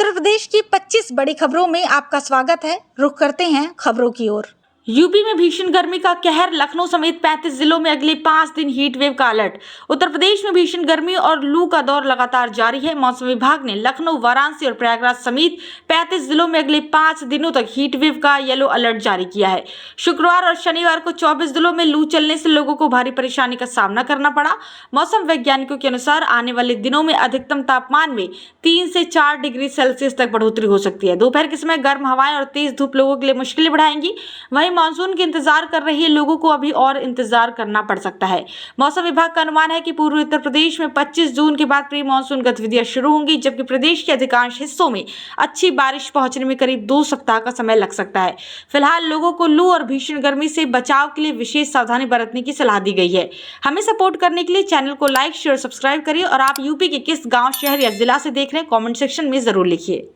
उत्तर प्रदेश की 25 बड़ी खबरों में आपका स्वागत है। रुख करते हैं खबरों की ओर। यूपी में भीषण गर्मी का कहर, लखनऊ समेत 35 जिलों में अगले 5 दिन हीट वेव का अलर्ट। उत्तर प्रदेश में भीषण गर्मी और लू का दौर लगातार जारी है। मौसम विभाग ने लखनऊ, वाराणसी और प्रयागराज समेत 35 जिलों में अगले 5 दिनों तक हीट वेव का येलो अलर्ट जारी किया है। शुक्रवार और शनिवार को 24 जिलों में लू चलने से लोगों को भारी परेशानी का सामना करना पड़ा। मौसम वैज्ञानिकों के अनुसार आने वाले दिनों में अधिकतम तापमान में 3 से 4 डिग्री सेल्सियस तक बढ़ोतरी हो सकती है। दोपहर के समय गर्म हवाएं और तेज धूप लोगों के लिए मुश्किलें बढ़ाएंगी। वहीं मानसून के इंतजार कर रही लोगों को अभी और इंतजार करना पड़ सकता है। मौसम विभाग का अनुमान है कि पूर्वी उत्तर प्रदेश में 25 जून के बाद प्री मानसून गतिविधियां शुरू होंगी, जबकि प्रदेश के अधिकांश हिस्सों में अच्छी बारिश पहुंचने में करीब 2 सप्ताह का समय लग सकता है। फिलहाल लोगों को लू और भीषण गर्मी से बचाव के लिए विशेष सावधानी बरतने की सलाह दी गई है। हमें सपोर्ट करने के लिए चैनल को लाइक, शेयर, सब्सक्राइब करिए और आप यूपी के किस गाँव, शहर या जिला से देख रहे हैं कॉमेंट सेक्शन में जरूर लिखिए।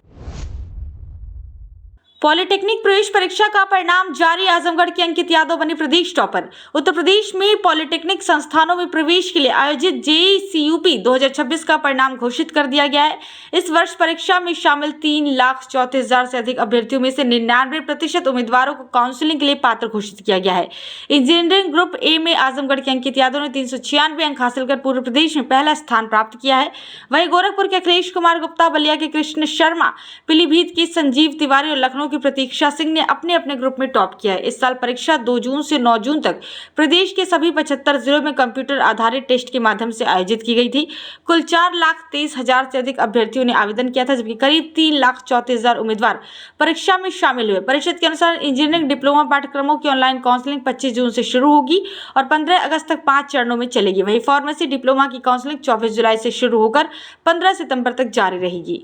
पॉलिटेक्निक प्रवेश परीक्षा का परिणाम जारी, आजमगढ़ की अंकित यादव बनी प्रदेश टॉपर। उत्तर प्रदेश में पॉलिटेक्निक संस्थानों में प्रवेश के लिए आयोजित जेईई-सीयूपी 2026 का परिणाम घोषित कर दिया गया है। इस वर्ष परीक्षा में शामिल 3,34,000 से अधिक अभ्यर्थियों में से 99% उम्मीदवारों को काउंसलिंग के लिए पात्र घोषित किया गया है। इंजीनियरिंग ग्रुप ए में आजमगढ़ के अंकित यादव ने 396 अंक हासिल कर पूरे प्रदेश में पहला स्थान प्राप्त किया है। वहीं गोरखपुर के अखिलेश कुमार गुप्ता, बलिया के कृष्ण शर्मा, पीलीभीत के संजीव तिवारी और लखनऊ की प्रतीक्षा सिंह ने अपने अपने ग्रुप में टॉप किया है। इस साल परीक्षा 2 जून से 9 जून तक प्रदेश के सभी 75 जिलों में कंप्यूटर आधारित टेस्ट के माध्यम से आयोजित की गई थी। कुल 4,23,000 से अधिक अभ्यर्थियों ने आवेदन किया था, जबकि करीब 3,34,000 उम्मीदवार परीक्षा में शामिल हुए। परिषद के अनुसार इंजीनियरिंग डिप्लोमा पाठ्यक्रमों की ऑनलाइन काउंसलिंग 25 जून से शुरू होगी और 15 अगस्त तक 5 चरणों में चलेगी। वहीं फार्मेसी डिप्लोमा की काउंसलिंग 24 जुलाई से शुरू होकर 15 सितंबर तक जारी रहेगी।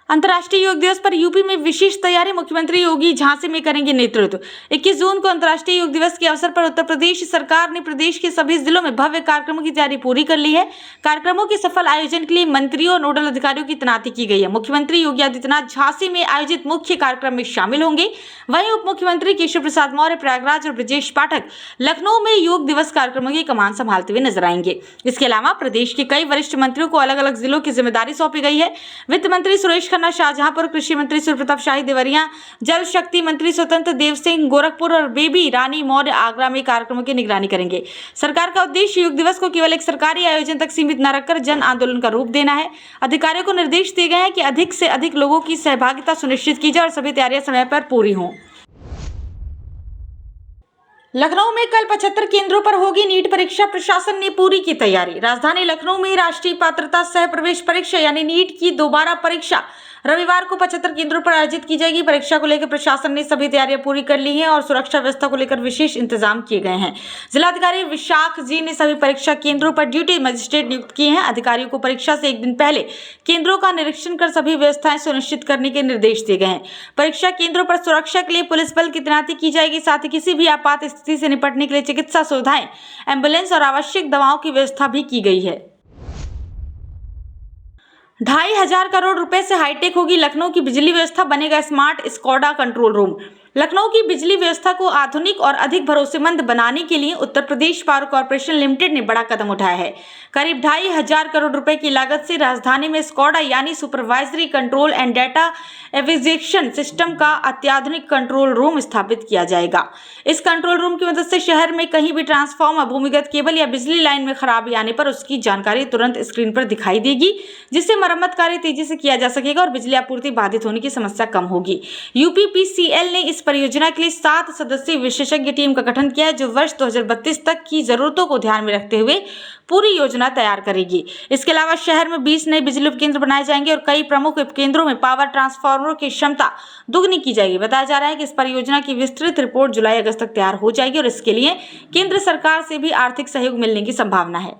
अंतर्राष्ट्रीय योग दिवस पर यूपी में विशेष तैयारी, मुख्यमंत्री योगी झांसी में करेंगे नेतृत्व। 21 जून को अंतर्राष्ट्रीय योग दिवस के अवसर पर उत्तर प्रदेश सरकार ने प्रदेश के सभी जिलों में भव्य कार्यक्रमों की तैयारी पूरी कर ली है। कार्यक्रमों के सफल आयोजन के लिए मंत्रियों और नोडल अधिकारियों की तैनाती की गई है। मुख्यमंत्री योगी आदित्यनाथ झांसी में आयोजित मुख्य कार्यक्रम में शामिल होंगे। वहीं उप मुख्यमंत्री केशव प्रसाद मौर्य प्रयागराज और ब्रजेश पाठक लखनऊ में योग दिवस कार्यक्रमों की कमान संभालते हुए नजर आएंगे। इसके अलावा प्रदेश के कई वरिष्ठ मंत्रियों को अलग अलग जिलों की जिम्मेदारी सौंपी गई है। वित्त मंत्री सुरेश खन्ना शाहजहांपुर, कृषि मंत्री सूर्य प्रताप शाही देवरिया, जल शक्ति मंत्री स्वतंत्र देव सिंह गोरखपुर और बेबी रानी मौर्य आगरा में कार्यक्रमों की निगरानी करेंगे। सरकार का उद्देश्य योग दिवस को केवल एक सरकारी आयोजन तक सीमित न रखकर जन आंदोलन का रूप देना है। अधिकारियों को निर्देश दिए गए हैं कि अधिक से अधिक लोगों की सहभागिता सुनिश्चित की जाए और सभी तैयारियां समय पर पूरी हों। लखनऊ में कल 75 केंद्रों पर होगी नीट परीक्षा, प्रशासन ने पूरी की तैयारी। राजधानी लखनऊ में राष्ट्रीय पात्रता सह प्रवेश परीक्षा यानी नीट की दोबारा परीक्षा रविवार को 75 केंद्रों पर आयोजित की जाएगी। परीक्षा को लेकर प्रशासन ने सभी तैयारियां पूरी कर ली हैं और सुरक्षा व्यवस्था को लेकर विशेष इंतजाम किए गए हैं। जिलाधिकारी विशाख जी ने सभी परीक्षा केंद्रों पर ड्यूटी मजिस्ट्रेट नियुक्त किए हैं। अधिकारियों को परीक्षा से एक दिन पहले केंद्रों का निरीक्षण कर सभी व्यवस्थाएं सुनिश्चित करने के निर्देश दिए गए हैं। परीक्षा केंद्रों पर सुरक्षा के लिए पुलिस बल की तैनाती की जाएगी। साथ ही किसी भी आपात स्थिति से निपटने के लिए चिकित्सा सुविधाएं, एम्बुलेंस और आवश्यक दवाओं की व्यवस्था भी की गई है। 2,500 करोड़ रुपए से हाईटेक होगी लखनऊ की बिजली व्यवस्था, बनेगा smart Skoda control room. Lucknow की बिजली व्यवस्था को आधुनिक और अधिक भरोसेमंद बनाने के लिए Uttar Pradesh power corporation limited ने बड़ा कदम उठाया है। करीब 2,500 करोड़ रुपए की लागत से राजधानी में स्कॉडा यानी supervisory control and data acquisition system का अत्याधुनिक कंट्रोल रूम स्थापित किया जाएगा। इस कंट्रोल रूम की मदद से शहर में कहीं भी ट्रांसफार्मर, भूमिगत केबल या बिजली लाइन में खराबी आने पर उसकी जानकारी तुरंत स्क्रीन पर दिखाई देगी, जिससे मरम्मत कार्य तेजी से किया जा सकेगा और बिजली आपूर्ति बाधित होने की समस्या कम होगी। यूपीपीसीएल ने इस परियोजना के लिए 7 सदस्यीय विशेषज्ञ टीम का गठन किया है, जो वर्ष 2032 तक की जरूरतों को ध्यान में रखते हुए पूरी योजना तैयार करेगी। इसके अलावा शहर में 20 नए बिजली उपकेंद्र बनाए जाएंगे और कई प्रमुख उपकेंद्रों में पावर ट्रांसफार्मरों की क्षमता दुगनी की जाएगी। बताया जा रहा है कि इस परियोजना की विस्तृत रिपोर्ट जुलाई अगस्त तक तैयार हो जाएगी और इसके लिए केंद्र सरकार से भी आर्थिक सहयोग मिलने की संभावना है।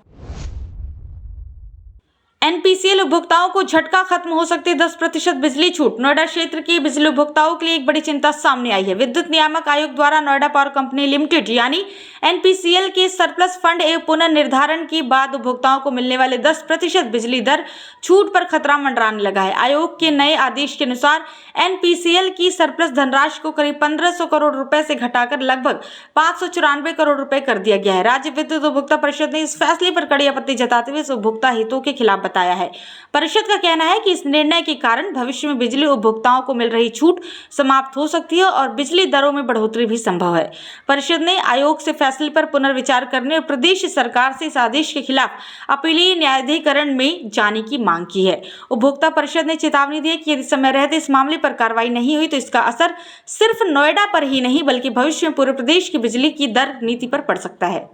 एनपीसीएल उपभोक्ताओं को झटका, खत्म हो सकती 10% बिजली छूट। नोएडा क्षेत्र के बिजली उपभोक्ताओं के लिए एक बड़ी चिंता सामने आई है। विद्युत नियामक आयोग द्वारा नोएडा पावर कंपनी लिमिटेड यानी एनपीसीएल के सरप्लस फंड एवं पुनर्निर्धारण के बाद उपभोक्ताओं को मिलने वाले 10% बिजली दर छूट पर खतरा मंडराने लगा है। आयोग के नए आदेश के अनुसार एनपीसीएल की सरप्लस धनराशि को करीब 1500 करोड़ रुपए से घटाकर लगभग 594 करोड़ रुपए कर दिया गया है। राज्य विद्युत उपभोक्ता परिषद ने इस फैसले पर कड़ी आपत्ति जताते हुए उपभोक्ता हितों के खिलाफ बताया है। परिषद का कहना है कि इस निर्णय के कारण भविष्य में बिजली उपभोक्ताओं को मिल रही छूट समाप्त हो सकती है और बिजली दरों में बढ़ोतरी भी संभव है। परिषद ने आयोग से फैसले पर पुनर्विचार करने और प्रदेश सरकार से इस आदेश के खिलाफ अपीलीय न्यायाधिकरण में जाने की मांग की है। उपभोक्ता परिषद ने चेतावनी दी है कि यदि समय रहते इस मामले पर कार्रवाई नहीं हुई तो इसका असर सिर्फ नोएडा पर ही नहीं बल्कि भविष्य में पूरे प्रदेश की बिजली की दर नीति पर पड़ सकता है।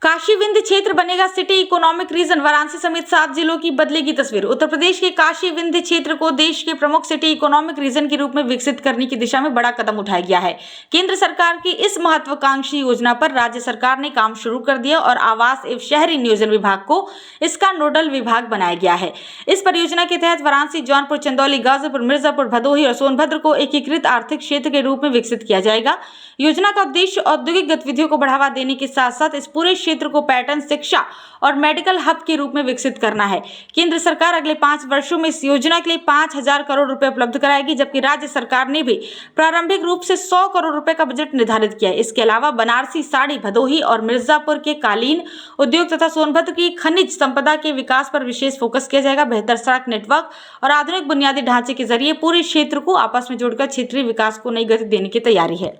काशी विंध्य क्षेत्र बनेगा सिटी इकोनॉमिक रीजन, वाराणसी समेत 7 जिलों की बदलेगी तस्वीर। उत्तर प्रदेश के काशी विंध्य क्षेत्र को देश के प्रमुख सिटी इकोनॉमिक रीजन के रूप में विकसित करने की दिशा में बड़ा कदम उठाया गया है। केंद्र सरकार की इस महत्वाकांक्षी योजना पर राज्य सरकार ने काम शुरू कर दिया और आवास एवं शहरी नियोजन विभाग को इसका नोडल विभाग बनाया गया है। इस परियोजना के तहत वाराणसी, जौनपुर, चंदौली, गाजीपुर, मिर्जापुर, भदोही और सोनभद्र को एकीकृत आर्थिक क्षेत्र के रूप में विकसित किया जाएगा। योजना का उद्देश्य औद्योगिक गतिविधियों को बढ़ावा देने के साथ साथ इस पूरे क्षेत्र को पर्यटन, शिक्षा और मेडिकल हब के रूप में विकसित करना है। केंद्र सरकार अगले 5 वर्षों में इस योजना के लिए 5,000 करोड़ रुपए उपलब्ध कराएगी, जबकि राज्य सरकार ने भी प्रारंभिक रूप से 100 करोड़ रुपए का बजट निर्धारित किया है। इसके अलावा बनारसी साड़ी, भदोही और मिर्जापुर के कालीन उद्योग तथा सोनभद्र की खनिज संपदा के विकास पर विशेष फोकस किया जाएगा। बेहतर सड़क नेटवर्क और आधुनिक बुनियादी ढांचे के जरिए पूरे क्षेत्र को आपस में जोड़कर क्षेत्रीय विकास को नई गति देने की तैयारी है।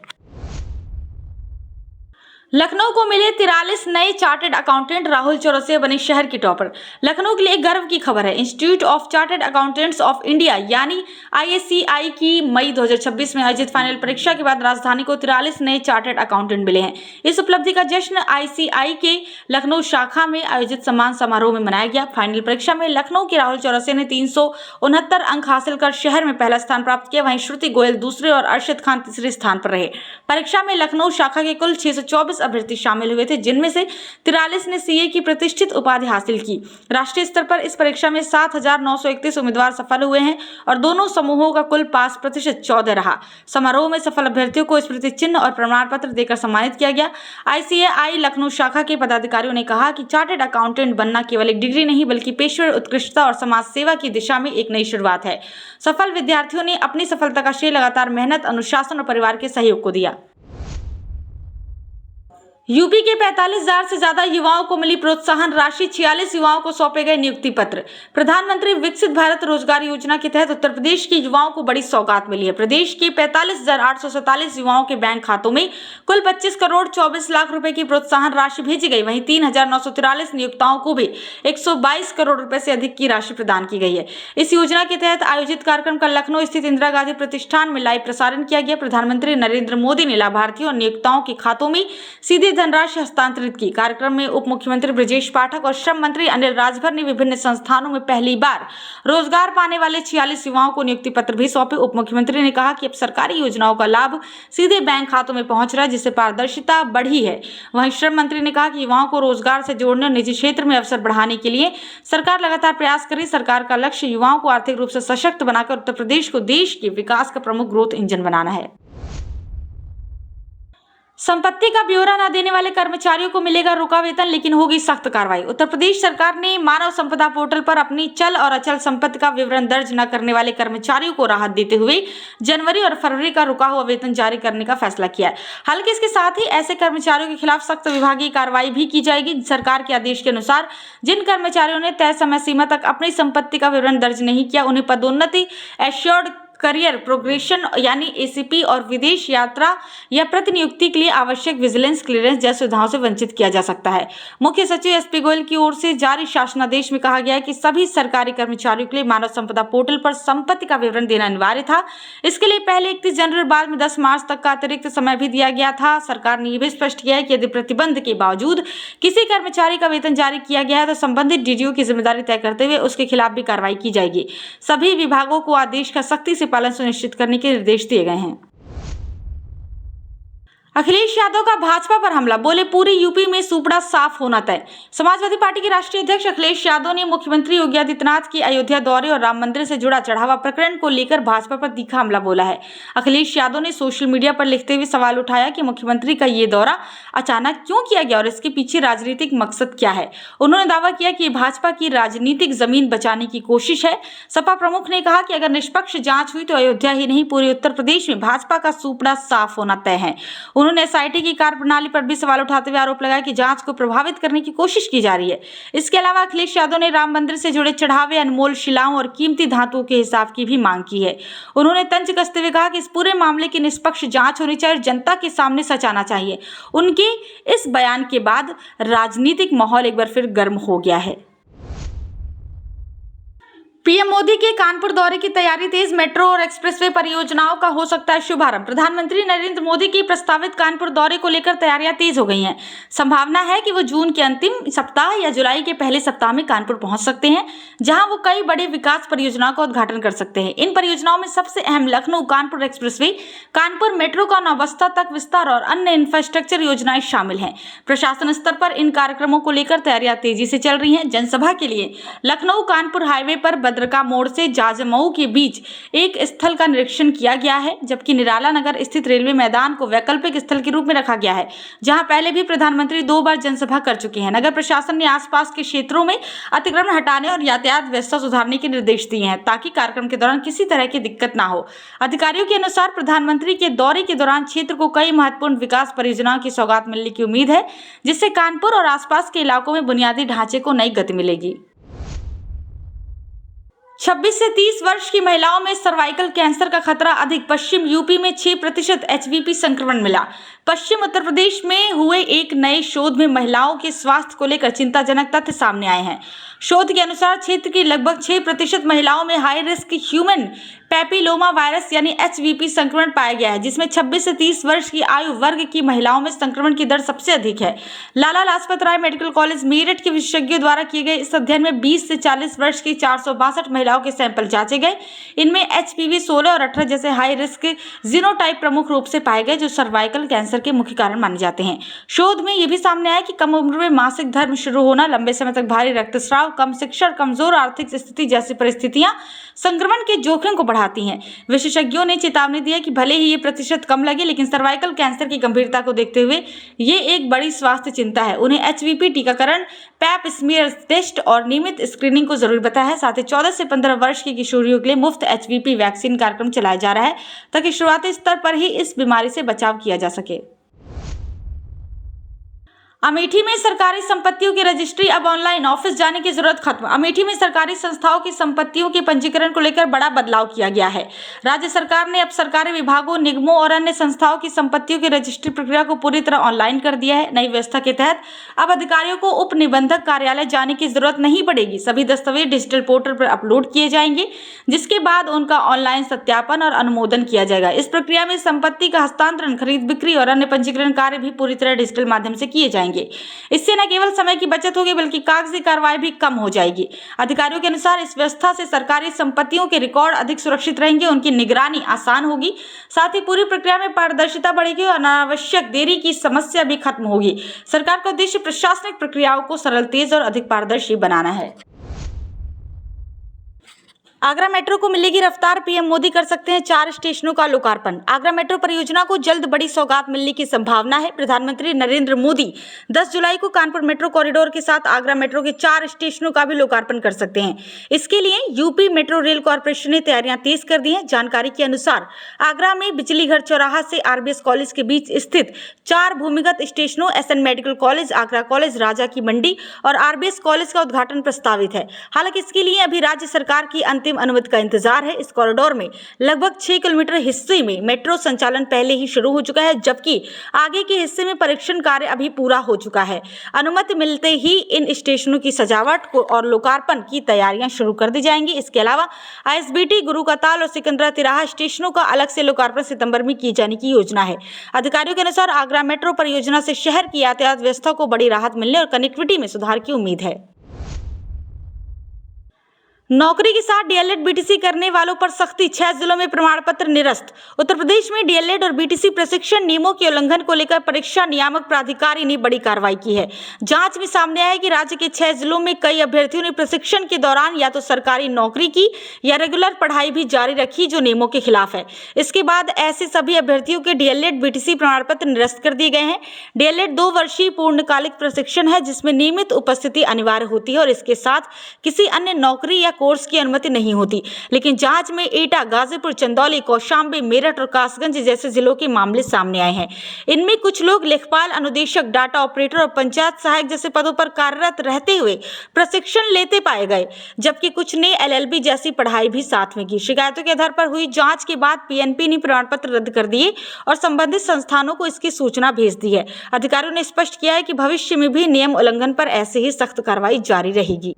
लखनऊ को मिले 43 नए चार्टर्ड अकाउंटेंट, राहुल चौरसिया बने शहर की टॉपर। लखनऊ के लिए गर्व की खबर है। Institute of chartered accountants of India यानी IACI की मई 2026 में आयोजित फाइनल परीक्षा के बाद राजधानी को 43 नए चार्टर्ड अकाउंटेंट मिले हैं। इस उपलब्धि का जश्न ICI के लखनऊ शाखा में आयोजित सम्मान समारोह में मनाया गया। फाइनल परीक्षा में लखनऊ के राहुल चौरसिया ने 369 अंक हासिल कर शहर में पहला स्थान प्राप्त किया। वहीं श्रुति गोयल दूसरे और अर्शद खान तीसरे स्थान पर रहे। परीक्षा में लखनऊ शाखा के कुल 624 अभ्यर्थी शामिल हुए थे, जिनमें से 43 ने CA की प्रतिष्ठित उपाधि हासिल की। राष्ट्रीय स्तर पर इस परीक्षा में 7,931 उम्मीदवार सफल हुए हैं और दोनों समूहों का कुल पास प्रतिशत 14 रहा। समारोह में सफल अभ्यर्थियों को स्मृति चिन्ह और प्रमाण पत्र देकर सम्मानित किया गया। ICAI लखनऊ शाखा के पदाधिकारियों ने कहा कि चार्टर्ड अकाउंटेंट बनना केवल एक डिग्री नहीं बल्कि पेशेवर उत्कृष्टता और समाज सेवा की दिशा में एक नई शुरुआत है। सफल विद्यार्थियों ने अपनी सफलता का श्रेय लगातार मेहनत, अनुशासन और परिवार के सहयोग को दिया। यूपी के 45,000 से ज्यादा युवाओं को मिली प्रोत्साहन राशि, 46 युवाओं को सौंपे गए नियुक्ति पत्र। प्रधानमंत्री विकसित भारत रोजगार योजना के तहत उत्तर प्रदेश के युवाओं को बड़ी सौगात मिली है। प्रदेश के 45,847 युवाओं के बैंक खातों में कुल 25 करोड़ 24 लाख रुपए की प्रोत्साहन राशि भेजी गई। वहीं 3,943 नियोक्ताओं को भी 122 करोड़ रुपए से अधिक की राशि प्रदान की गई है। इस योजना के तहत आयोजित कार्यक्रम का लखनऊ स्थित इंदिरा गांधी प्रतिष्ठान में लाइव प्रसारण किया गया। प्रधानमंत्री नरेंद्र मोदी ने लाभार्थियों और नियोक्ताओं के खातों में सीधे धनराशि हस्तांतरित की। कार्यक्रम में उप मुख्यमंत्री ब्रजेश पाठक और श्रम मंत्री अनिल राजभर ने विभिन्न संस्थानों में पहली बार रोजगार पाने वाले 46 युवाओं को नियुक्ति पत्र भी सौंपे। उप मुख्यमंत्री ने कहा कि अब सरकारी योजनाओं का लाभ सीधे बैंक खातों में पहुंच रहा है, जिससे पारदर्शिता बढ़ी है। वहीं श्रम मंत्री ने कहा कि युवाओं को रोजगार से जोड़ने और निजी क्षेत्र में अवसर बढ़ाने के लिए सरकार लगातार प्रयास कर रही है। सरकार का लक्ष्य युवाओं को आर्थिक रूप से सशक्त बनाकर उत्तर प्रदेश को देश के विकास का प्रमुख ग्रोथ इंजन बनाना है। संपत्ति का ब्यौरा न देने वाले कर्मचारियों को मिलेगा रुका वेतन, लेकिन होगी सख्त कार्रवाई। उत्तर प्रदेश सरकार ने मानव संपदा पोर्टल पर अपनी चल और अचल संपत्ति का विवरण दर्ज न करने वाले कर्मचारियों को राहत देते हुए जनवरी और फरवरी का रुका हुआ वेतन जारी करने का फैसला किया है। हालांकि इसके साथ ही ऐसे कर्मचारियों के खिलाफ सख्त विभागीय कार्रवाई भी की जाएगी। सरकार के आदेश के अनुसार जिन कर्मचारियों ने तय समय सीमा तक अपनी संपत्ति का विवरण दर्ज नहीं किया, उन्हें पदोन्नति, एश्योर्ड करियर प्रोग्रेशन यानी ACP और विदेश यात्रा या प्रतिनियुक्ति के लिए आवश्यक विजिलेंस क्लियरेंस जैसी सुविधाओं से वंचित किया जा सकता है। मुख्य सचिव SP गोयल की ओर से जारी शासनादेश में कहा गया है कि सभी सरकारी कर्मचारियों के लिए मानव संपदा पोर्टल पर संपत्ति का विवरण देना अनिवार्य था। इसके लिए पहले 31 जनवरी बाद में 10 मार्च तक का अतिरिक्त समय भी दिया गया था। सरकार ने यह भी स्पष्ट किया है कि यदि प्रतिबंध के बावजूद किसी कर्मचारी का वेतन जारी किया गया है तो संबंधित DDO की जिम्मेदारी तय करते हुए उसके खिलाफ भी कार्रवाई की जाएगी। सभी विभागों को आदेश का सख्ती से पालन सुनिश्चित करने के निर्देश दिए गए हैं। अखिलेश यादव का भाजपा पर हमला, बोले पूरी यूपी में सुपड़ा साफ होना तय। समाजवादी पार्टी के राष्ट्रीय अध्यक्ष अखिलेश यादव ने मुख्यमंत्री योगी आदित्यनाथ की अयोध्या दौरे और राम मंदिर से जुड़ा चढ़ावा प्रकरण को लेकर भाजपा पर तीखा हमला बोला है। अखिलेश यादव ने सोशल मीडिया पर लिखते हुए सवाल उठाया कि मुख्यमंत्री का ये दौरा अचानक क्यों किया गया और इसके पीछे राजनीतिक मकसद क्या है। उन्होंने दावा किया कि भाजपा की राजनीतिक जमीन बचाने की कोशिश है। सपा प्रमुख ने कहा कि अगर निष्पक्ष जांच हुई तो अयोध्या ही नहीं पूरे उत्तर प्रदेश में भाजपा का सुपड़ा साफ होना तय है। उन्होंने एसआईटी की कार्यप्रणाली पर भी सवाल उठाते हुए आरोप लगाया कि जांच को प्रभावित करने की कोशिश की जा रही है। इसके अलावा अखिलेश यादव ने राम मंदिर से जुड़े चढ़ावे, अनमोल शिलाओं और कीमती धातुओं के हिसाब की भी मांग की है। उन्होंने तंज कसते हुए कहा कि इस पूरे मामले की निष्पक्ष जांच होनी चाहिए और जनता के सामने सच आना चाहिए। उनके इस बयान के बाद राजनीतिक माहौल एक बार फिर गर्म हो गया है। पीएम मोदी के कानपुर दौरे की तैयारी तेज, मेट्रो और एक्सप्रेसवे परियोजनाओं का हो सकता है शुभारंभ। प्रधानमंत्री नरेंद्र मोदी की प्रस्तावित कानपुर दौरे को लेकर तैयारियां तेज हो गई हैं। संभावना है कि वो जून के अंतिम सप्ताह या जुलाई के पहले सप्ताह में कानपुर पहुंच सकते हैं, जहां वो कई बड़ी विकास परियोजनाओं का उद्घाटन कर सकते हैं। इन परियोजनाओं में सबसे अहम लखनऊ कानपुर एक्सप्रेसवे, कानपुर मेट्रो का नौबस्ता तक विस्तार और अन्य इंफ्रास्ट्रक्चर योजनाएं शामिल हैं। प्रशासन स्तर पर इन कार्यक्रमों को लेकर तैयारियां तेजी से चल रही हैं। जनसभा के लिए लखनऊ कानपुर हाईवे पर बद्रका मोड़ से जाजमऊ के बीच एक स्थल का निरीक्षण किया गया है, जबकि निराला नगर स्थित रेलवे मैदान को वैकल्पिक स्थल के रूप में रखा गया है, जहां पहले भी प्रधानमंत्री 2 बार जनसभा कर चुके हैं। नगर प्रशासन ने आसपास के क्षेत्रों में अतिक्रमण हटाने और यातायात व्यवस्था सुधारने के निर्देश दिए हैं, ताकि कार्यक्रम के दौरान किसी तरह की दिक्कत ना हो। अधिकारियों के अनुसार प्रधानमंत्री के दौरे के दौरान क्षेत्र को कई महत्वपूर्ण विकास परियोजनाओं की सौगात मिलने की उम्मीद है, जिससे कानपुर और आसपास के इलाकों में बुनियादी ढांचे को नई गति मिलेगी। 26 से 30 वर्ष की महिलाओं में सर्वाइकल कैंसर का खतरा अधिक, पश्चिम यूपी में 6% एचवीपी संक्रमण मिला। पश्चिम उत्तर प्रदेश में हुए एक नए शोध में महिलाओं के स्वास्थ्य को लेकर चिंताजनक तथ्य सामने आए हैं। शोध के अनुसार क्षेत्र की लगभग 6% महिलाओं में high risk human papilloma virus यानी एचवीपी संक्रमण पाया गया है, जिसमें 26 से 30 वर्ष की आयु वर्ग की महिलाओं में संक्रमण की दर सबसे अधिक है। लाला लाजपत राय मेडिकल कॉलेज मेरठ के विशेषज्ञों द्वारा किए गए इस अध्ययन में 20 से 40 वर्ष की 462 महिलाओं के सैंपल जांचे गए। इनमें एचपीवी 16 और 18 जैसे हाई रिस्क जीनोटाइप प्रमुख रूप से पाए गए, जो सर्वाइकल कैंसर के मुख्य कारण माने जाते हैं। शोध में यह भी सामने आया कि कम उम्र में मासिक धर्म शुरू होना, लंबे समय तक भारी रक्तस्राव, कम शिक्षा और कमजोर आर्थिक स्थिति जैसी परिस्थितियां संक्रमण के जोखिम को बढ़ाती हैं। विशेषज्ञों ने चेतावनी दी है कि भले ही ये प्रतिशत कम लगे, लेकिन सर्वाइकल कैंसर की गंभीरता को देखते हुए ये एक बड़ी स्वास्थ्य चिंता है। उन्हें एचवीपी टीकाकरण, पैप स्मीयर टेस्ट और नियमित स्क्रीनिंग को जरूरी बताया है। साथ ही 14 से 15 वर्ष की किशोरियों के लिए मुफ्त एचवीपी वैक्सीन कार्यक्रम चलाया जा रहा है, ताकि शुरुआती स्तर पर ही इस बीमारी से बचाव किया जा सके। अमेठी में सरकारी संपत्तियों की रजिस्ट्री, अब ऑनलाइन, ऑफिस जाने की जरूरत खत्म। अमेठी में सरकारी संस्थाओं की संपत्तियों के पंजीकरण को लेकर बड़ा बदलाव किया गया है। राज्य सरकार ने अब सरकारी विभागों, निगमों और अन्य संस्थाओं की संपत्तियों की रजिस्ट्री प्रक्रिया को पूरी तरह ऑनलाइन कर दिया है। नई व्यवस्था के तहत अब अधिकारियों को उप निबंधक कार्यालय जाने की जरूरत नहीं पड़ेगी। सभी दस्तावेज डिजिटल पोर्टल पर अपलोड किए जाएंगे, जिसके बाद उनका ऑनलाइन सत्यापन और अनुमोदन किया जाएगा। इस प्रक्रिया में संपत्ति का हस्तांतरण, खरीद बिक्री और अन्य पंजीकरण कार्य भी पूरी तरह डिजिटल माध्यम से किए जाएंगे। इससे न केवल समय की बचत होगी, बल्कि कागजी कार्रवाई भी कम हो जाएगी। अधिकारियों के अनुसार इस व्यवस्था से सरकारी संपत्तियों के रिकॉर्ड अधिक सुरक्षित रहेंगे, उनकी निगरानी आसान होगी। साथ ही पूरी प्रक्रिया में पारदर्शिता बढ़ेगी और अनावश्यक देरी की समस्या भी खत्म होगी। सरकार का उद्देश्य प्रशासनिक प्रक्रियाओं को सरल, तेज और अधिक पारदर्शी बनाना है। आगरा मेट्रो को मिलेगी रफ्तार, पीएम मोदी कर सकते हैं 4 स्टेशनों का लोकार्पण। आगरा मेट्रो परियोजना को जल्द बड़ी सौगात मिलने की संभावना है। प्रधानमंत्री नरेंद्र मोदी 10 जुलाई को कानपुर मेट्रो कॉरिडोर के साथ आगरा मेट्रो के 4 स्टेशनों का भी लोकार्पण कर सकते हैं। इसके लिए यूपी मेट्रो रेल कॉर्पोरेशन ने तैयारियां तेज कर दी हैं। जानकारी के अनुसार आगरा में बिजलीघर चौराहा से आरबीएस कॉलेज के बीच स्थित 4 भूमिगत स्टेशनों SN medical college, Agra college, Raja ki Mandi और आरबीएस कॉलेज का उद्घाटन प्रस्तावित है। हालांकि इसके लिए अभी राज्य सरकार की अंतिम अनुमति का इंतजार है। इस कॉरिडोर में लगभग 6 किलोमीटर हिस्से में मेट्रो संचालन पहले ही शुरू हो चुका है, जबकि आगे के हिस्से में परीक्षण कार्य अभी पूरा हो चुका है। अनुमति मिलते ही इन स्टेशनों की सजावट को और लोकार्पण की तैयारियां शुरू कर दी जाएंगी। इसके अलावा आईएसबीटी, गुरुकताल और सिकंदरा तिराहा स्टेशनों का अलग से लोकार्पण सितंबर में किए जाने की योजना है। अधिकारियों के अनुसार आगरा मेट्रो परियोजना से शहर की यातायात व्यवस्था को बड़ी राहत मिलने और कनेक्टिविटी में सुधार की उम्मीद है। नौकरी के साथ डीएलएड बीटीसी करने वालों पर सख्ती, 6 जिलों में प्रमाण पत्र निरस्त। उत्तर प्रदेश में डीएलएड और बीटीसी प्रशिक्षण नियमों के उल्लंघन को लेकर परीक्षा नियामक प्राधिकारी ने बड़ी कार्रवाई की है। जांच में सामने आया कि राज्य के 6 जिलों में कई अभ्यर्थियों ने प्रशिक्षण के दौरान या तो सरकारी नौकरी की या रेगुलर पढ़ाई भी जारी रखी, जो नियमों के खिलाफ है। इसके बाद ऐसे सभी अभ्यर्थियों के डीएलएड बीटीसी प्रमाण पत्र निरस्त कर दिए गए हैं। डीएलएड 2 वर्षीय पूर्णकालिक प्रशिक्षण है, जिसमें नियमित उपस्थिति अनिवार्य होती है और इसके साथ किसी अन्य नौकरी या कोर्स की अनुमति नहीं होती, लेकिन जांच में एटा, गाजीपुर, चंदौली, कौशाम्बी, मेरठ और कासगंज जैसे जिलों के मामले सामने आए हैं। इनमें कुछ लोग लेखपाल, अनुदेशक, डाटा ऑपरेटर और पंचायत सहायक जैसे पदों पर कार्यरत रहते हुए प्रशिक्षण लेते पाए गए, जबकि कुछ ने LLB जैसी पढ़ाई भी साथ में की। शिकायतों के आधार पर हुई जांच के बाद PNP ने प्रमाण पत्र रद्द कर दिए और संबंधित संस्थानों को इसकी सूचना भेज दी है। अधिकारियों ने स्पष्ट किया है कि भविष्य में भी नियम उल्लंघन पर ऐसे ही सख्त कार्रवाई जारी रहेगी।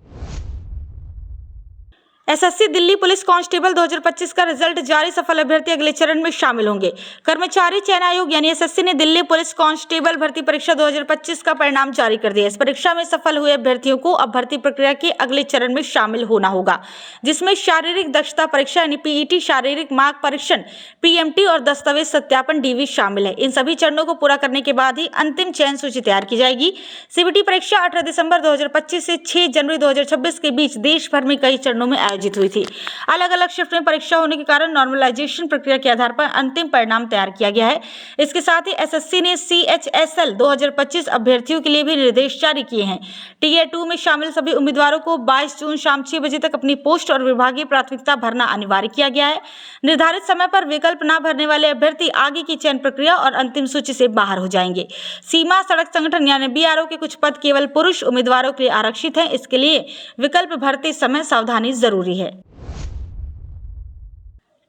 SSC दिल्ली पुलिस कांस्टेबल 2025 का रिजल्ट जारी, सफल अभ्यर्थी अगले चरण में शामिल होंगे। कर्मचारी चयन आयोग यानी SSC ने दिल्ली पुलिस कांस्टेबल भर्ती परीक्षा 2025 का परिणाम जारी कर दिया। इस परीक्षा में सफल हुए अभ्यर्थियों को अब भर्ती प्रक्रिया के अगले चरण में शामिल होना होगा, जिसमें शारीरिक दक्षता परीक्षा यानी PET, शारीरिक मार्ग परीक्षण PMT और दस्तावेज सत्यापन DV शामिल है। इन सभी चरणों को पूरा करने के बाद ही अंतिम चयन सूची तैयार की जाएगी। CBT परीक्षा 18 दिसंबर 2025 से 6 जनवरी 2026 के बीच देश भर में कई चरणों में आयोजित हुई थी। अलग अलग शिफ्ट में परीक्षा होने के कारण नॉर्मलाइजेशन प्रक्रिया के आधार पर अंतिम परिणाम तैयार किया गया है। इसके साथ ही SSC ने CHSL 2025 अभ्यर्थियों के लिए भी निर्देश जारी किए हैं। Tier 2 में शामिल सभी उम्मीदवारों को 22 जून शाम 6 बजे तक अपनी पोस्ट और विभागीय प्राथमिकता भरना अनिवार्य किया गया है। निर्धारित समय पर विकल्प न भरने वाले अभ्यर्थी आगे की चयन प्रक्रिया और अंतिम सूची से बाहर हो जाएंगे। सीमा सड़क संगठन यानी BRO के कुछ पद केवल पुरुष उम्मीदवारों के लिए आरक्षित हैं। इसके लिए विकल्प भरते समय सावधानी जरूरी है।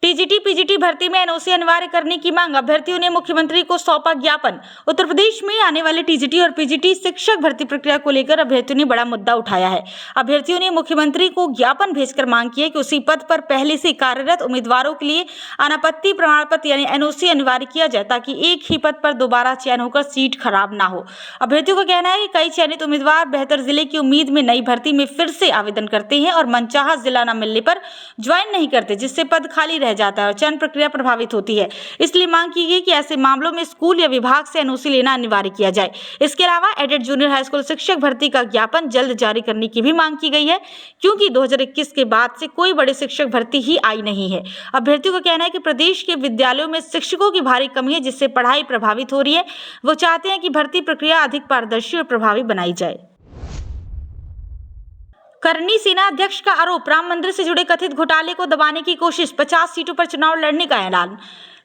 TGT PGT भर्ती में NOC अनिवार्य करने की मांग, अभ्यर्थियों ने मुख्यमंत्री को सौंपा ज्ञापन। उत्तर प्रदेश में आने वाले TGT और PGT शिक्षक भर्ती प्रक्रिया को लेकर अभ्यर्थियों ने बड़ा मुद्दा उठाया है। अभ्यर्थियों ने मुख्यमंत्री को ज्ञापन भेजकर मांग की है कि उसी पद पर पहले से कार्यरत उम्मीदवारों के लिए अनापत्ति प्रमाण पत्र यानी NOC अनिवार्य किया जाए, ताकि एक ही पद पर दोबारा चयन होकर सीट खराब ना हो। अभ्यर्थियों का कहना है कि कई चयनित उम्मीदवार बेहतर जिले की उम्मीद में नई भर्ती में फिर से आवेदन करते हैं और मनचाहा जिला न मिलने पर ज्वाइन नहीं करते, जिससे पद खाली रह जाता है और चयन प्रक्रिया प्रभावित होती है। इसलिए मांग की गई कि ऐसे मामलों में स्कूल या विभाग से NOC लेना अनिवार्य किया जाए। इसके अलावा एडेड जूनियर हाई स्कूल शिक्षक भर्ती का ज्ञापन जल्द जारी करने की भी मांग की गई है, क्योंकि 2021 के बाद से कोई बड़े शिक्षक भर्ती ही आई नहीं है। अभ्यर्थियों का कहना है कि प्रदेश के विद्यालयों में शिक्षकों की भारी कमी है, जिससे पढ़ाई प्रभावित हो रही है। वो चाहते हैं कि भर्ती प्रक्रिया अधिक पारदर्शी और प्रभावी बनाई जाए। करनी सेना अध्यक्ष का आरोप, राम मंदिर से जुड़े कथित घोटाले को दबाने की कोशिश, 50 सीटों पर चुनाव लड़ने का ऐलान।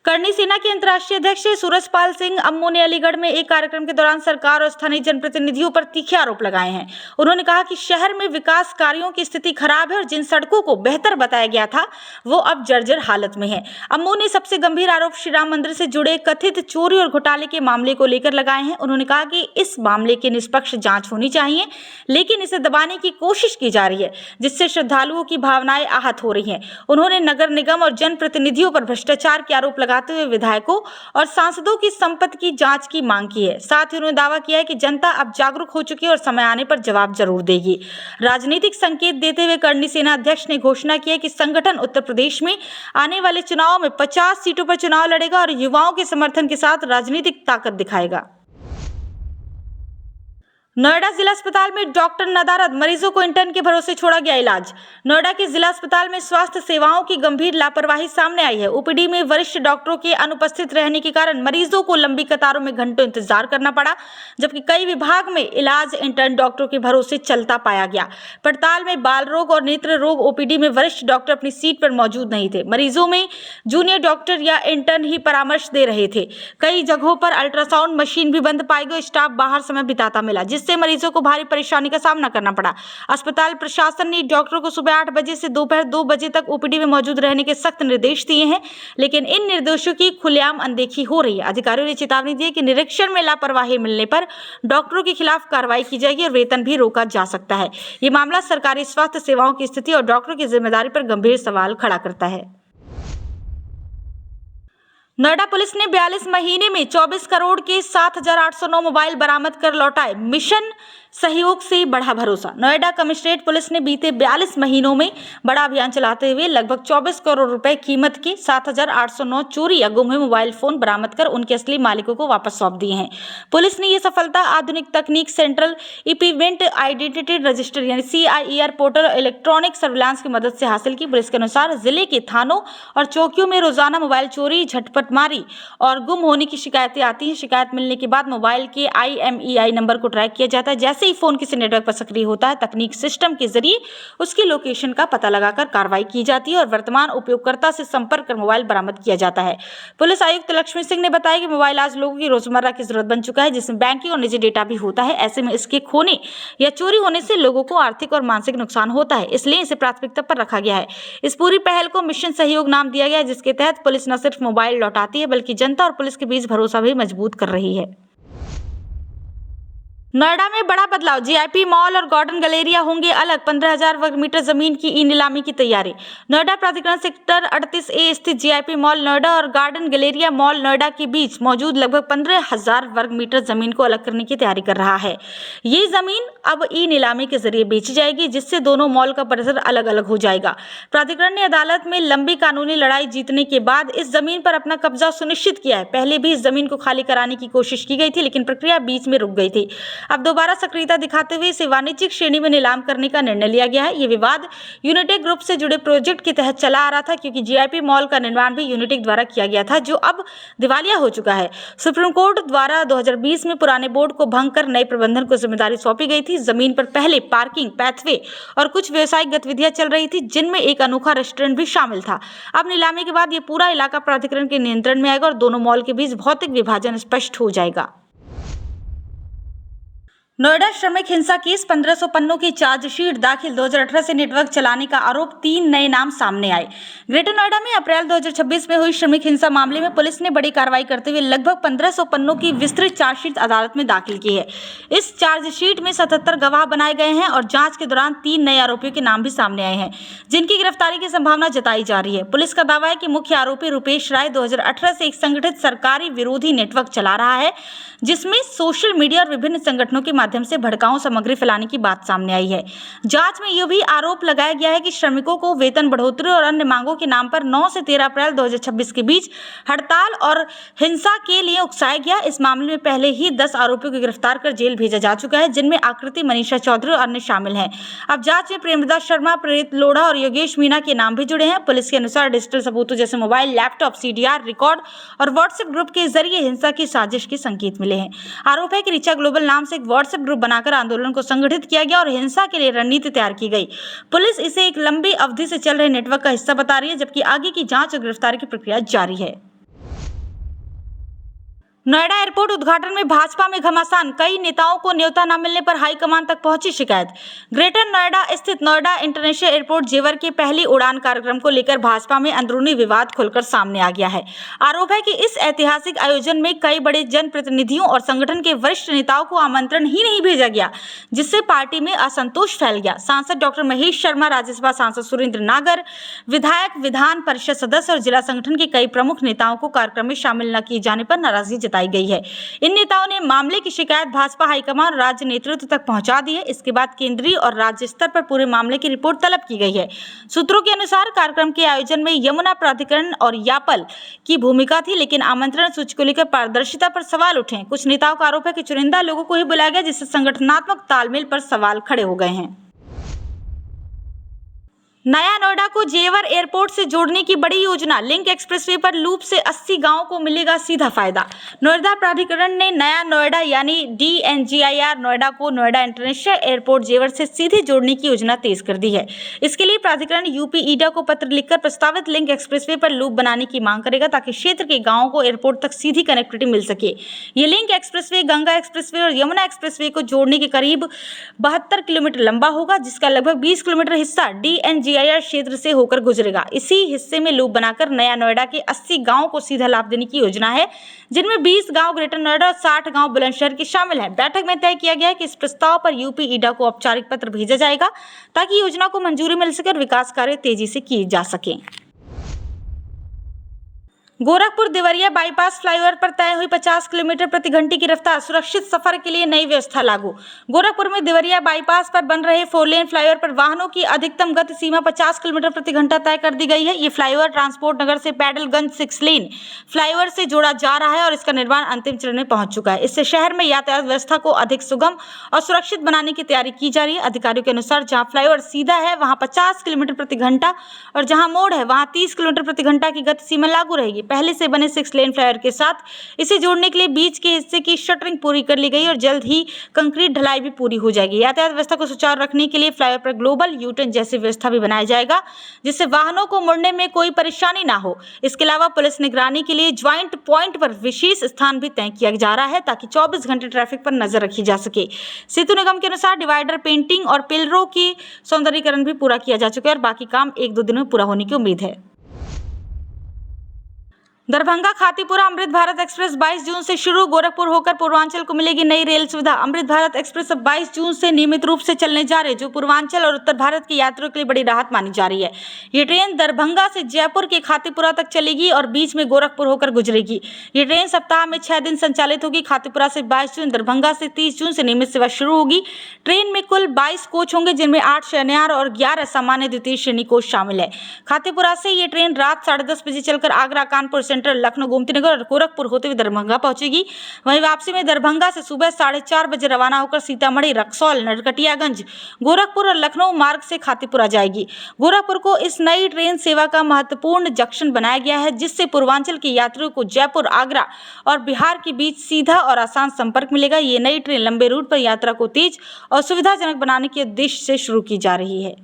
करनी सेना के अंतर्राष्ट्रीय अध्यक्ष सूरजपाल सिंह अम्मू ने अलीगढ़ में एक कार्यक्रम के दौरान सरकार और स्थानीय जनप्रतिनिधियों पर तीखे आरोप लगाए हैं। उन्होंने कहा कि शहर में विकास कार्यों की स्थिति खराब है और जिन सड़कों को बेहतर बताया गया था वो अब जर्जर हालत में है। अम्मू ने सबसे गंभीर आरोप श्री राम मंदिर से जुड़े कथित चोरी और घोटाले के मामले को लेकर लगाए हैं। उन्होंने कहा कि इस मामले की निष्पक्ष जांच होनी चाहिए, लेकिन इसे दबाने की कोशिश की जा रही है, जिससे श्रद्धालुओं की भावनाएं आहत हो रही हैं। उन्होंने नगर निगम और जनप्रतिनिधियों पर भ्रष्टाचार के आरोप लगाते हुए विधायकों और सांसदों की संपत्ति की जांच की मांग की है। साथ ही उन्होंने दावा किया है कि जनता अब जागरूक हो चुकी है और समय आने पर जवाब जरूर देगी। राजनीतिक संकेत देते हुए करनी सेना अध्यक्ष ने घोषणा की है कि संगठन उत्तर प्रदेश में आने वाले चुनाव में 50 सीटों पर चुनाव लड़ेगा और युवाओं के समर्थन के साथ राजनीतिक ताकत दिखाएगा। नोएडा जिला अस्पताल में डॉक्टर नदारद, मरीजों को इंटर्न के भरोसे छोड़ा गया इलाज। नोएडा के जिला अस्पताल में स्वास्थ्य सेवाओं की गंभीर लापरवाही सामने आई है। OPD में वरिष्ठ डॉक्टरों के अनुपस्थित रहने के कारण मरीजों को लंबी कतारों में घंटों इंतजार करना पड़ा, जबकि कई विभाग में इलाज इंटर्न डॉक्टरों के भरोसे चलता पाया गया। पड़ताल में बाल रोग और नेत्र रोग OPD में वरिष्ठ डॉक्टर अपनी सीट पर मौजूद नहीं थे। मरीजों में जूनियर डॉक्टर या इंटर्न ही परामर्श दे रहे थे। कई जगहों पर अल्ट्रासाउंड मशीन भी बंद पाई गई। स्टाफ बाहर समय बिताता मिला, जिससे मरीजों को भारी परेशानी का सामना करना पड़ा। अस्पताल प्रशासन ने डॉक्टरों को सुबह 8 बजे से दोपहर 2 बजे तक OPD में मौजूद रहने के सख्त निर्देश दिए हैं, लेकिन इन निर्देशों की खुलेआम अनदेखी हो रही है। अधिकारियों ने चेतावनी दी कि निरीक्षण में लापरवाही मिलने पर डॉक्टरों के खिलाफ कार्रवाई की जाएगी और वेतन भी रोका जा सकता है। ये मामला सरकारी स्वास्थ्य सेवाओं की स्थिति और डॉक्टरों की जिम्मेदारी पर गंभीर सवाल खड़ा करता है। नोएडा पुलिस ने 42 महीने में 24 करोड़ के 7,809 मोबाइल बरामद कर लौटाए, मिशन सहयोग से बढ़ा भरोसा। नोएडा कमिश्नरेट पुलिस ने बीते 42 महीनों में बड़ा अभियान चलाते हुए लगभग 24 करोड़ रुपए कीमत के 7,809 चोरी या गुम हुए मोबाइल फोन बरामद कर उनके असली मालिकों को वापस सौंप दिए हैं। पुलिस ने यह सफलता आधुनिक तकनीक, सेंट्रल इक्विपमेंट आइडेंटिटी रजिस्टर यानी CIER पोर्टल और इलेक्ट्रॉनिक सर्विलांस की मदद से हासिल की। पुलिस के अनुसार जिले के थानों और चौकियों में रोजाना मोबाइल चोरी, झटपटमारी और गुम होने की शिकायतें आती हैं। शिकायत मिलने के बाद मोबाइल के IMEI नंबर को ट्रैक किया जाता है। जैसे जैसे ही फोन किसी नेटवर्क पर सक्रिय होता है, तकनीक सिस्टम के जरिए उसकी लोकेशन का पता लगाकर कार्रवाई की जाती है और वर्तमान उपयोगकर्ता से संपर्क कर मोबाइल बरामद किया जाता है। पुलिस आयुक्त लक्ष्मी सिंह ने बताया कि मोबाइल आज लोगों की रोजमर्रा की जरूरत बन चुका है, जिसमें बैंकिंग और निजी डेटा भी होता है। ऐसे में इसके खोने या चोरी होने से लोगों को आर्थिक और मानसिक नुकसान होता है, इसलिए इसे प्राथमिकता पर रखा गया है। इस पूरी पहल को मिशन सहयोग नाम दिया गया है, जिसके तहत पुलिस न सिर्फ मोबाइल लौटाती है बल्कि जनता और पुलिस के बीच भरोसा भी मजबूत कर रही है। नोएडा में बड़ा बदलाव, जीआईपी मॉल और गार्डन गैलेरिया होंगे अलग। 15,000 वर्ग मीटर जमीन की ई नीलामी की तैयारी। नोएडा प्राधिकरण सेक्टर 38A स्थित जीआईपी मॉल नोएडा और गार्डन गैलेरिया मॉल नोएडा के बीच मौजूद लगभग 15,000 वर्ग मीटर जमीन को अलग करने की तैयारी कर रहा है। ये जमीन अब ई नीलामी के जरिए बेची जाएगी, जिससे दोनों मॉल का परिसर अलग अलग हो जाएगा। प्राधिकरण ने अदालत में लंबी कानूनी लड़ाई जीतने के बाद इस जमीन पर अपना कब्जा सुनिश्चित किया है। पहले भी इस जमीन को खाली कराने की कोशिश की गई थी, लेकिन प्रक्रिया बीच में रुक गई थी। अब दोबारा सक्रियता दिखाते हुए इसे वाणिज्यिक श्रेणी में नीलाम करने का निर्णय लिया गया है। ये विवाद यूनिटेक ग्रुप से जुड़े प्रोजेक्ट के तहत चला आ रहा था, क्योंकि जीआईपी मॉल का निर्माण भी यूनिटेक द्वारा किया गया था, जो अब दिवालिया हो चुका है। सुप्रीम कोर्ट द्वारा 2020 में पुराने बोर्ड को भंग कर नए प्रबंधन को जिम्मेदारी सौंपी गई थी। जमीन पर पहले पार्किंग, पैथवे और कुछ व्यवसायिक गतिविधियां चल रही थी, जिनमें एक अनोखा रेस्टोरेंट भी शामिल था। अब नीलामी के बाद ये पूरा इलाका प्राधिकरण के नियंत्रण में आएगा और दोनों मॉल के बीच भौतिक विभाजन स्पष्ट हो जाएगा। नोएडा श्रमिक हिंसा केस, 1500 पन्नों की चार्जशीट दाखिल। 2018 से नेटवर्क चलाने का आरोप, 3 नए नाम सामने आए। ग्रेटर नोएडा में अप्रैल 2026 में हुई श्रमिक हिंसा मामले में पुलिस ने बड़ी कार्रवाई करते हुए लगभग 1500 पन्नों की विस्तृत चार्जशीट अदालत में दाखिल की है। इस चार्जशीट में 77 गवाह बनाए गए हैं और जांच के दौरान 3 नए आरोपियों के नाम भी सामने आए हैं, जिनकी गिरफ्तारी की संभावना जताई जा रही है। पुलिस का दावा है कि मुख्य आरोपी रुपेश राय 2018 से एक संगठित सरकारी विरोधी नेटवर्क चला रहा है, जिसमें सोशल मीडिया और विभिन्न संगठनों के माध्यम से भड़काऊ सामग्री फैलाने की बात सामने आई है। जांच में यह भी आरोप लगाया गया है कि श्रमिकों को वेतन बढ़ोतरी और अन्य मांगों के नाम पर 9 से 13 अप्रैल 2026 के बीच हड़ताल और हिंसा के लिए उकसाया गया। इस मामले में पहले ही 10 आरोपियों को गिरफ्तार कर जेल भेजा जा चुका है, जिनमें आकृति, मनीषा चौधरी और अन्य शामिल हैं। अब जांच में प्रेमदास शर्मा, प्रेरित लोढ़ा और योगेश मीना के नाम भी जुड़े हैं। पुलिस के अनुसार डिजिटल सबूतों जैसे मोबाइल, लैपटॉप, सीडीआर रिकॉर्ड और व्हाट्सएप ग्रुप के जरिए हिंसा की साजिश के संकेत मिले हैं। आरोप है कि ऋचा ग्लोबल नाम से एक व्हाट्सएप ग्रुप बनाकर आंदोलन को संगठित किया गया और हिंसा के लिए रणनीति तैयार की गई। पुलिस इसे एक लंबी अवधि से चल रहे नेटवर्क का हिस्सा बता रही है, जबकि आगे की जांच और गिरफ्तारी की प्रक्रिया जारी है। नोएडा एयरपोर्ट उद्घाटन में भाजपा में घमासान, कई नेताओं को न्योता न मिलने पर हाईकमान तक पहुंची शिकायत। ग्रेटर नोएडा स्थित नोएडा इंटरनेशनल एयरपोर्ट जेवर के पहली उड़ान कार्यक्रम को लेकर भाजपा में अंदरूनी विवाद खुलकर सामने आ गया है। आरोप है कि इस ऐतिहासिक आयोजन में कई बड़े जनप्रतिनिधियों और संगठन के वरिष्ठ नेताओं को आमंत्रण ही नहीं भेजा गया, जिससे पार्टी में असंतोष फैल गया। सांसद डॉक्टर महेश शर्मा, राज्यसभा सांसद सुरेंद्र नागर, विधायक, विधान परिषद सदस्य और जिला संगठन के कई प्रमुख नेताओं को कार्यक्रम में शामिल न किए जाने पर नाराजगी जताई गई है। इन नेताओं ने मामले की शिकायत भाजपा हाईकमान और राज्य नेतृत्व तक पहुंचा दी है। इसके बाद केंद्रीय और राज्य स्तर पर पूरे मामले की रिपोर्ट तलब की गई है। सूत्रों के अनुसार कार्यक्रम के आयोजन में यमुना प्राधिकरण और यापल की भूमिका थी, लेकिन आमंत्रण सूची को लेकर पारदर्शिता पर सवाल उठे। कुछ नेताओं का आरोप है कि चुनिंदा लोगों को ही बुलाया गया, जिससे संगठनात्मक तालमेल पर सवाल खड़े हो गए हैं। नया नोएडा को जेवर एयरपोर्ट से जोड़ने की बड़ी योजना, लिंक एक्सप्रेसवे पर लूप से 80 गांवों को मिलेगा सीधा फायदा। नोएडा प्राधिकरण ने नया नोएडा यानी DNGIR नोएडा को नोएडा इंटरनेशनल एयरपोर्ट जेवर से सीधे जोड़ने की योजना तेज कर दी है। इसके लिए प्राधिकरण UP-EDA को पत्र लिखकर प्रस्तावित लिंक एक्सप्रेसवे पर लूप बनाने की मांग करेगा, ताकि क्षेत्र के गाँवों को एयरपोर्ट तक सीधी कनेक्टिविटी मिल सके। ये लिंक एक्सप्रेसवे गंगा एक्सप्रेसवे और यमुना एक्सप्रेसवे को जोड़ने के करीब 72 किलोमीटर लंबा होगा, जिसका लगभग 20 किलोमीटर हिस्सा DNGIR क्षेत्र से होकर गुजरेगा। इसी हिस्से में लूप बनाकर नया नोएडा के 80 गांवों को सीधा लाभ देने की योजना है, जिनमें 20 गांव ग्रेटर नोएडा और 60 गांव बुलंदशहर के शामिल हैं। बैठक में तय किया गया है कि इस प्रस्ताव पर UP-EDA को औपचारिक पत्र भेजा जाएगा, ताकि योजना को मंजूरी मिल सके और विकास कार्य तेजी से किए जा सके। गोरखपुर देवरिया बाईपास फ्लाईओवर पर तय हुई 50 किलोमीटर प्रति घंटे की रफ्तार, सुरक्षित सफर के लिए नई व्यवस्था लागू। गोरखपुर में देवरिया बाईपास पर बन रहे 4 लेन फ्लाईओवर पर वाहनों की अधिकतम गति सीमा 50 किलोमीटर प्रति घंटा तय कर दी गई है। ये फ्लाईओवर ट्रांसपोर्ट नगर से पैडलगंज 6 लेन फ्लाईओवर से जोड़ा जा रहा है और इसका निर्माण अंतिम चरण में पहुंच चुका है। इससे शहर में यातायात व्यवस्था को अधिक सुगम और सुरक्षित बनाने की तैयारी की जा रही है। अधिकारियों के अनुसार जहां फ्लाईओवर सीधा है वहां 50 किलोमीटर प्रति घंटा और जहां मोड़ है वहां 30 किलोमीटर प्रति घंटा की गति सीमा लागू रहेगी। पहले से बने 6 लेन फ्लाईओवर के साथ इसे जोड़ने के लिए बीच के हिस्से की शटरिंग पूरी कर ली गई और जल्द ही कंक्रीट ढलाई भी पूरी हो जाएगी। यातायात व्यवस्था को सुचारू रखने के लिए फ्लाईओवर पर ग्लोबल यू टर्न जैसी व्यवस्था भी बनाया जाएगा, जिससे वाहनों को मुड़ने में कोई परेशानी ना हो। इसके अलावा पुलिस निगरानी के लिए ज्वाइंट पॉइंट पर विशेष स्थान भी तय किया जा रहा है ताकि 24 घंटे ट्रैफिक पर नजर रखी जा सके। सेतु निगम के अनुसार डिवाइडर पेंटिंग और पिलरों की सौंदर्यीकरण भी पूरा किया जा चुका है और बाकी काम 1-2 दिन में पूरा होने की उम्मीद है। दरभंगा खातीपुरा अमृत भारत एक्सप्रेस 22 जून से शुरू, गोरखपुर होकर पूर्वांचल को मिलेगी नई रेल सुविधा। अमृत भारत एक्सप्रेस अब 22 जून से नियमित रूप से चलने जा रहे, जो पूर्वांचल और उत्तर भारत के यात्रियों के लिए बड़ी राहत मानी जा रही है। ये ट्रेन दरभंगा से जयपुर के खातीपुरा तक चलेगी और बीच में गोरखपुर होकर गुजरेगी। ये ट्रेन सप्ताह में 6 दिन संचालित होगी। खातीपुरा से 22 जून, दरभंगा से 30 जून से नियमित सेवा शुरू होगी। ट्रेन में कुल 22 कोच होंगे, जिनमें 8 शनिवार और 11 सामान्य द्वितीय श्रेणी कोच शामिल है। खातीपुरा से ये ट्रेन रात 10:30 बजे चलकर आगरा, कानपुर सेंट्रल, लखनऊ, गोमती नगर और गोरखपुर होते हुए दरभंगा पहुंचेगी। वहीं वापसी में दरभंगा से सुबह 4:30 बजे रवाना होकर सीतामढ़ी, रक्सौल, नरकटियागंज, गोरखपुर और लखनऊ मार्ग से खातीपुरा जाएगी। गोरखपुर को इस नई ट्रेन सेवा का महत्वपूर्ण जंक्शन बनाया गया है, जिससे पूर्वांचल के यात्रियों को जयपुर, आगरा और बिहार के बीच सीधा और आसान संपर्क मिलेगा। ये नई ट्रेन लंबे रूट पर यात्रा को तेज और सुविधाजनक बनाने के उद्देश्य से शुरू की जा रही है।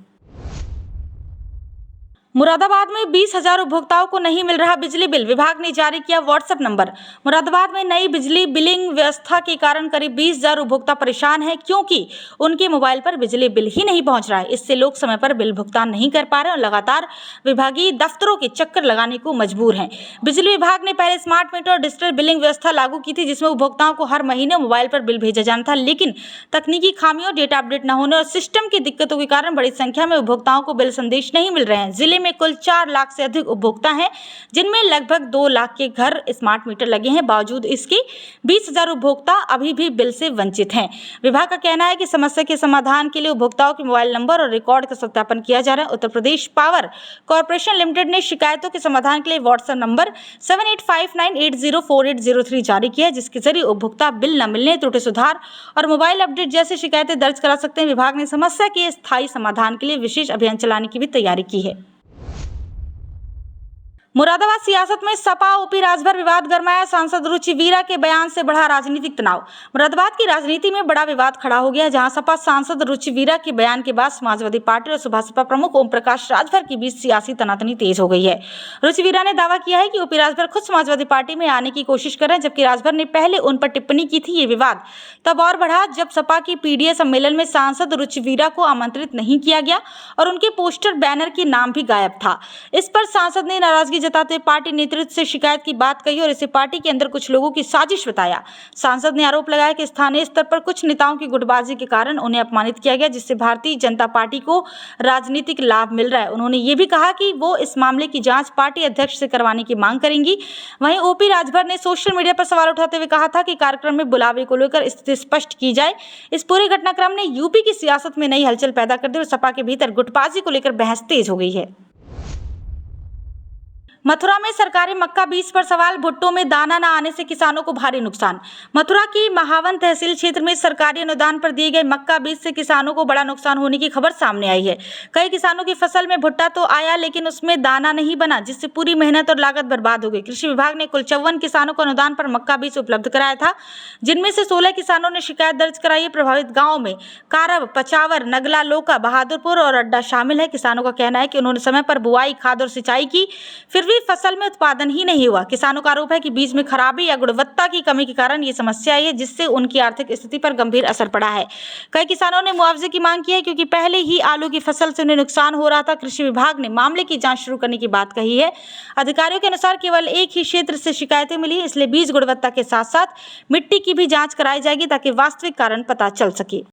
मुरादाबाद में 20,000 उपभोक्ताओं को नहीं मिल रहा बिजली बिल, विभाग ने जारी किया व्हाट्सएप नंबर। मुरादाबाद में नई बिजली बिलिंग व्यवस्था के कारण करीब 20,000 उपभोक्ता परेशान हैं, क्योंकि उनके मोबाइल पर बिजली बिल ही नहीं पहुंच रहा है। इससे लोग समय पर बिल भुगतान नहीं कर पा रहे और लगातार विभागीय दफ्तरों के चक्कर लगाने को मजबूर हैं। बिजली विभाग ने पहले स्मार्ट मीटर और डिजिटल बिलिंग व्यवस्था लागू की थी, जिसमें उपभोक्ताओं को हर महीने मोबाइल पर बिल भेजा जाना था, लेकिन तकनीकी खामियों, डेटा अपडेट न होने और सिस्टम की दिक्कतों के कारण बड़ी संख्या में उपभोक्ताओं को बिल संदेश नहीं मिल रहे हैं। जिले में कुल 4 लाख से अधिक उपभोक्ता हैं, जिनमें लगभग 2 लाख के घर स्मार्ट मीटर लगे हैं। बावजूद इसके 20,000 उपभोक्ता अभी भी बिल से वंचित हैं। विभाग का कहना है कि समस्या के समाधान के लिए उपभोक्ताओं के मोबाइल नंबर और रिकॉर्ड का सत्यापन किया जा रहा है। Uttar Pradesh power corporation limited ने शिकायतों के समाधान के लिए व्हाट्सएप नंबर 7859804803 जारी किया है, जिसके जरिए उपभोक्ता बिल न मिलने, त्रुटि सुधार और मोबाइल अपडेट जैसी शिकायतें दर्ज करा सकते हैं। विभाग ने समस्या के स्थायी समाधान के लिए विशेष अभियान चलाने की भी तैयारी की है। मुरादाबाद सियासत में सपा ओपी राजभर विवाद गरमाया, सांसद रुचि वीरा के बयान से बढ़ा राजनीतिक तनाव। मुरादाबाद की राजनीति में बड़ा विवाद खड़ा हो गया, जहां सपा सांसद रुचि वीरा के बयान के बाद समाजवादी पार्टी और सुबह सपा प्रमुख ओम प्रकाश राजभर के बीच सियासी तनातनी तेज हो गई है। रुचि वीरा ने दावा किया है कि ओपी राजभर खुद समाजवादी पार्टी में आने की कोशिश कर रहे हैं, जबकि राजभर ने पहले उन पर टिप्पणी की थी। ये विवाद तब और बढ़ा जब सपा की पीडीए सम्मेलन में सांसद रुचि वीरा को आमंत्रित नहीं किया गया और उनके पोस्टर बैनर के नाम भी गायब था। इस पर सांसद ने नाराजगी जताते हुए पार्टी नेतृत्व से शिकायत की बात कही और इसे पार्टी के अंदर कुछ लोगों की साजिश बताया। सांसद ने आरोप लगाया कि स्थानीय स्तर पर कुछ नेताओं की गुटबाजी के कारण उन्हें अपमानित किया गया, जिससे भारतीय जनता पार्टी को राजनीतिक लाभ मिल रहा है। उन्होंने ये भी कहा कि वो इस मामले की जांच पार्टी अध्यक्ष से करवाने की मांग करेंगी। वहीं ओपी राजभर ने सोशल मीडिया पर सवाल उठाते हुए कहा था कि कार्यक्रम में बुलावे को लेकर स्थिति स्पष्ट की जाए। इस पूरे घटनाक्रम ने यूपी की सियासत में नई हलचल पैदा कर दी और सपा के भीतर गुटबाजी को लेकर बहस तेज हो गई है। मथुरा में सरकारी मक्का बीज पर सवाल, भुट्टो में दाना न आने से किसानों को भारी नुकसान। मथुरा की महावन तहसील क्षेत्र में सरकारी अनुदान पर दिए गए मक्का बीज से किसानों को बड़ा नुकसान होने की खबर सामने आई है। कई किसानों की फसल में भुट्टा तो आया, लेकिन उसमें दाना नहीं बना, जिससे पूरी मेहनत और लागत बर्बाद हो गई। कृषि विभाग ने कुल 54 किसानों को अनुदान पर मक्का बीज उपलब्ध कराया था, जिनमें से 16 किसानों ने शिकायत दर्ज कराई है। प्रभावित गाँव में कारब, पचावर, नगला, लोका, बहादुरपुर और अड्डा शामिल है। किसानों का कहना है कि उन्होंने समय पर बुआई, खाद और सिंचाई की, फिर भी फसल में उत्पादन ही नहीं हुआ। किसानों का आरोप है कि बीज में खराबी या गुणवत्ता की कमी के कारण ये समस्या आई है, जिससे उनकी आर्थिक स्थिति पर गंभीर असर पड़ा है। कई किसानों ने मुआवजे की मांग की है, क्योंकि पहले ही आलू की फसल से उन्हें नुकसान हो रहा था। कृषि विभाग ने मामले की जांच शुरू करने की बात कही है। अधिकारियों के अनुसार केवल एक ही क्षेत्र से शिकायतें मिली, इसलिए बीज गुणवत्ता के साथ साथ मिट्टी की भी जाँच कराई जाएगी, ताकि वास्तविक कारण पता चल सके।